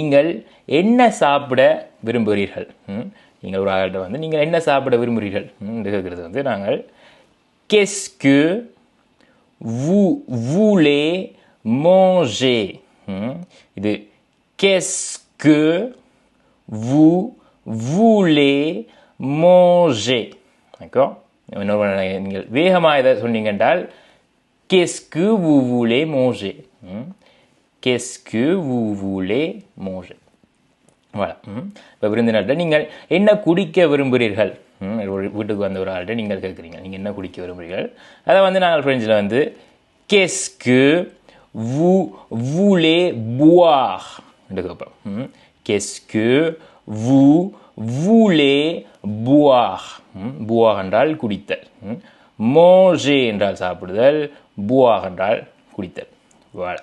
நீங்கள் என்ன சாப்பிட விரும்புகிறீர்கள்? நீங்கள் ஒரு ஆள்கிட்ட வந்து நீங்கள் என்ன சாப்பிட விரும்புகிறீர்கள் என்று கேட்குறது வந்து நாங்கள் qu'est-ce que vous voulez manger? இது qu'est-ce que vous voulez manger? d'accord? நீங்கள் வேகமாக இதை சொன்னீங்க என்றால் qu'est-ce que vous voulez manger? Qu'est-ce que vous voulez manger? voilà. இப்போ விருந்தினர்கிட்ட நீங்கள் என்ன குடிக்க விரும்புகிறீர்கள்? வீட்டுக்கு வந்த ஒரு ஆள்கிட்ட நீங்கள் கேட்குறீங்க நீங்கள் என்ன குடிக்க விரும்புகிறீர்கள்? அதை வந்து நாங்கள் ஃப்ரெஞ்சில் வந்து qu'est-ce que vous voulez boire என்று கேட்போம். qu'est-ce que vous voulez boire? boire என்றால் குடித்தல், manger என்றால் சாப்பிடுதல், boire என்றால் குடித்தல். voilà.